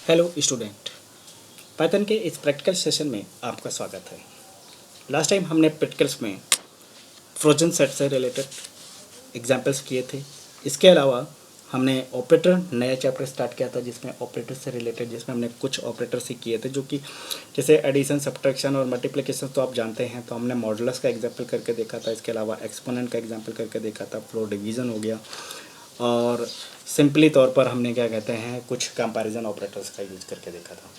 Hello student, Python के इस practical session में आपका स्वागत है। लास्ट टाइम हमने प्रैक्टिकल्स में फ्रोजन सेट से रिलेटेड एग्जांपल्स किए थे। इसके अलावा हमने ऑपरेटर नया चैप्टर स्टार्ट किया था जिसमें ऑपरेटर से रिलेटेड जिसमें हमने कुछ ऑपरेटर ही किए थे जो कि जैसे एडिशन, सब्ट्रैक्शन और मल्टीप्लिकेशन तो आप जानते हैं। तो हमने मॉडुलस का एग्जाम्पल करके देखा था। इसके अलावा एक्सपोनेंट का एग्जाम्पल करके देखा था। फ्लोर डिवीज़न हो गया और सिंपली तौर पर हमने क्या कहते हैं कुछ कंपैरिजन ऑपरेटर्स का यूज़ करके देखा था।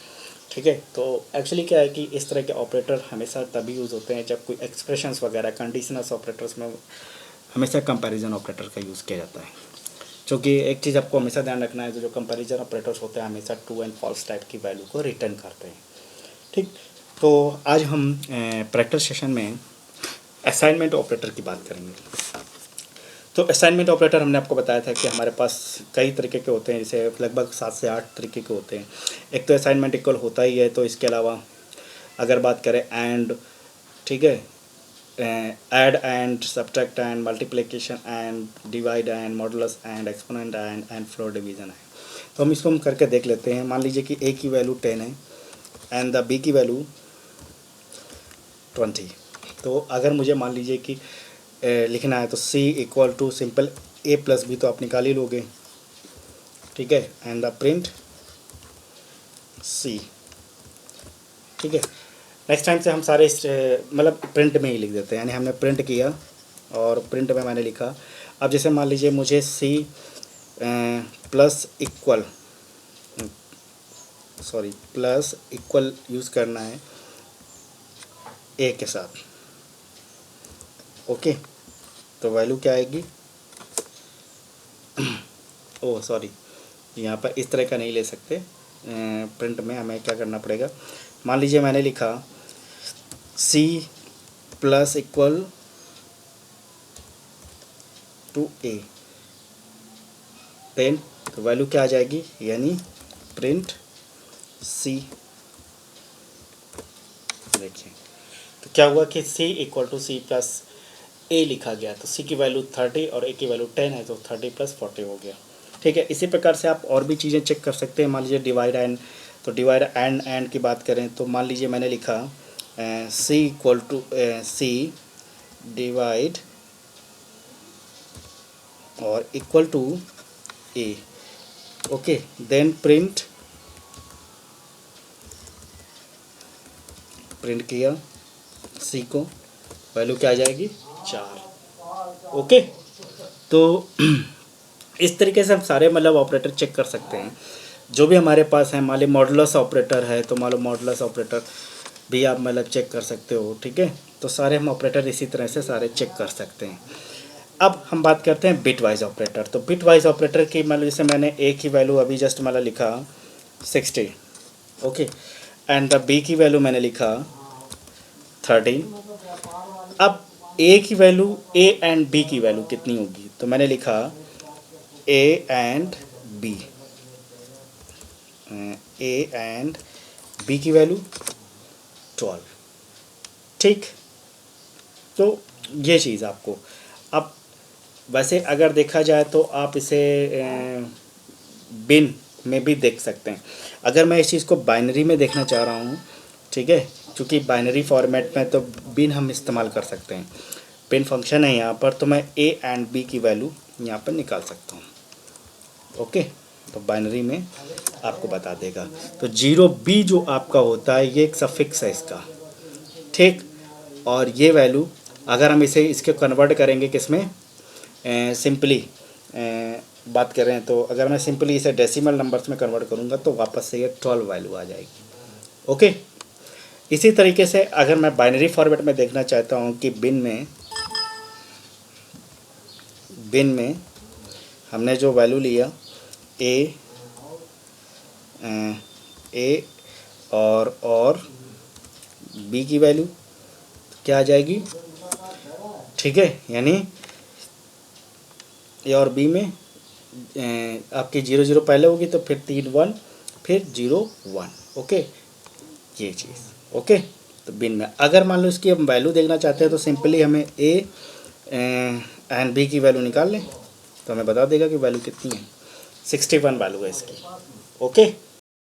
ठीक है, तो एक्चुअली क्या है कि इस तरह के ऑपरेटर हमेशा तभी यूज़ होते हैं जब कोई एक्सप्रेशंस वगैरह कंडीशनल ऑपरेटर्स में हमेशा कंपैरिजन ऑपरेटर का यूज़ किया जाता है। क्योंकि एक चीज़ आपको हमेशा ध्यान रखना है, जो कंपैरिजन ऑपरेटर्स होते हैं हमेशा ट्रू एंड फॉल्स टाइप की वैल्यू को रिटर्न करते हैं। ठीक, तो आज हम प्रैक्टिस सेशन में असाइनमेंट ऑपरेटर की बात करेंगे। तो असाइनमेंट ऑपरेटर हमने आपको बताया था कि हमारे पास कई तरीके के होते हैं, जैसे लगभग 7 से 8 तरीके के होते हैं। एक तो असाइनमेंट इक्वल होता ही है। तो इसके अलावा अगर बात करें एंड, ठीक है, add and, subtract and, multiplication and, divide and, modulus and, exponent and floor division है। तो हम इसको करके देख लेते हैं। मान लीजिए कि ए की वैल्यू 10 है एंड द बी की वैल्यू 20। तो अगर मुझे मान लीजिए कि लिखना है तो c equal to simple a plus B तो आप निकाल ही लोगे। ठीक है, एंड द प्रिंट c। ठीक है, नेक्स्ट टाइम से हम सारे मतलब प्रिंट में ही लिख देते हैं। यानी हमने प्रिंट किया और प्रिंट में मैंने लिखा। अब जैसे मान लीजिए मुझे c प्लस इक्वल यूज़ करना है a के साथ। ओके, तो वैल्यू क्या आएगी? ओह सॉरी, यहाँ पर इस तरह का नहीं ले सकते। प्रिंट में हमें क्या करना पड़ेगा? मान लीजिए मैंने लिखा c plus equal to a, then तो वैल्यू क्या आ जाएगी? यानी प्रिंट c। देखिए तो क्या हुआ कि c equal to c plus a लिखा गया। तो c की वैल्यू 30 और a की वैल्यू 10 है, तो 30 प्लस 40 हो गया। ठीक है, इसी प्रकार से आप और भी चीज़ें चेक कर सकते हैं। मान लीजिए डिवाइड एंड, तो डिवाइड एंड की बात करें तो मान लीजिए मैंने लिखा c equal to c divide और equal to a। Okay, then print किया c को, वैल्यू क्या आ जाएगी? 4। ओके, तो इस तरीके से हम सारे मतलब ऑपरेटर चेक कर सकते हैं जो भी हमारे पास है। मान लो मॉडुलस ऑपरेटर है तो मान लो मॉडुलस ऑपरेटर भी आप मतलब चेक कर सकते हो। ठीक है, तो सारे हम ऑपरेटर इसी तरह से सारे चेक कर सकते हैं। अब हम बात करते हैं बिट वाइज ऑपरेटर। तो बिट वाइज ऑपरेटर की मान लो जैसे मैंने ए की वैल्यू अभी जस्ट मतलब लिखा 60। ओके, एंड द बी की वैल्यू मैंने लिखा 13। अब ए की वैल्यू, ए एंड बी की वैल्यू कितनी होगी? तो मैंने लिखा A and B, A and B की वैल्यू 12। ठीक, तो ये चीज़ आपको अब वैसे अगर देखा जाए तो आप इसे बिन में भी देख सकते हैं। अगर मैं इस चीज़ को बाइनरी में देखना चाह रहा हूँ, ठीक है, क्योंकि बाइनरी फॉर्मेट में तो बिन हम इस्तेमाल कर सकते हैं। बिन फंक्शन है यहाँ पर, तो मैं ए एंड बी की वैल्यू यहाँ पर निकाल सकता हूँ। ओके, तो बाइनरी में आपको बता देगा। तो 0b जो आपका होता है ये एक सफिक्स है इसका। ठीक, और ये वैल्यू अगर हम इसे इसके कन्वर्ट करेंगे किसमें, सिंपली बात करें तो अगर मैं सिंपली इसे डेसिमल नंबर्स में कन्वर्ट करूँगा तो वापस से ये 12 वैल्यू आ जाएगी। ओके, इसी तरीके से अगर मैं बाइनरी फॉर्मेट में देखना चाहता हूँ कि बिन में हमने जो वैल्यू लिया ए और बी की वैल्यू क्या आ जाएगी? ठीक है, यानी ए और बी में आपकी 0 0 पहले होगी तो फिर 3 1 फिर 0 1। ओके, ये चीज़। ओके, तो बिन में अगर मान लो इसकी हम वैल्यू देखना चाहते हैं तो सिंपली हमें ए एंड बी की वैल्यू निकाल लें तो हमें बता देगा कि वैल्यू कितनी है। 61 वैल्यू है इसकी। ओके,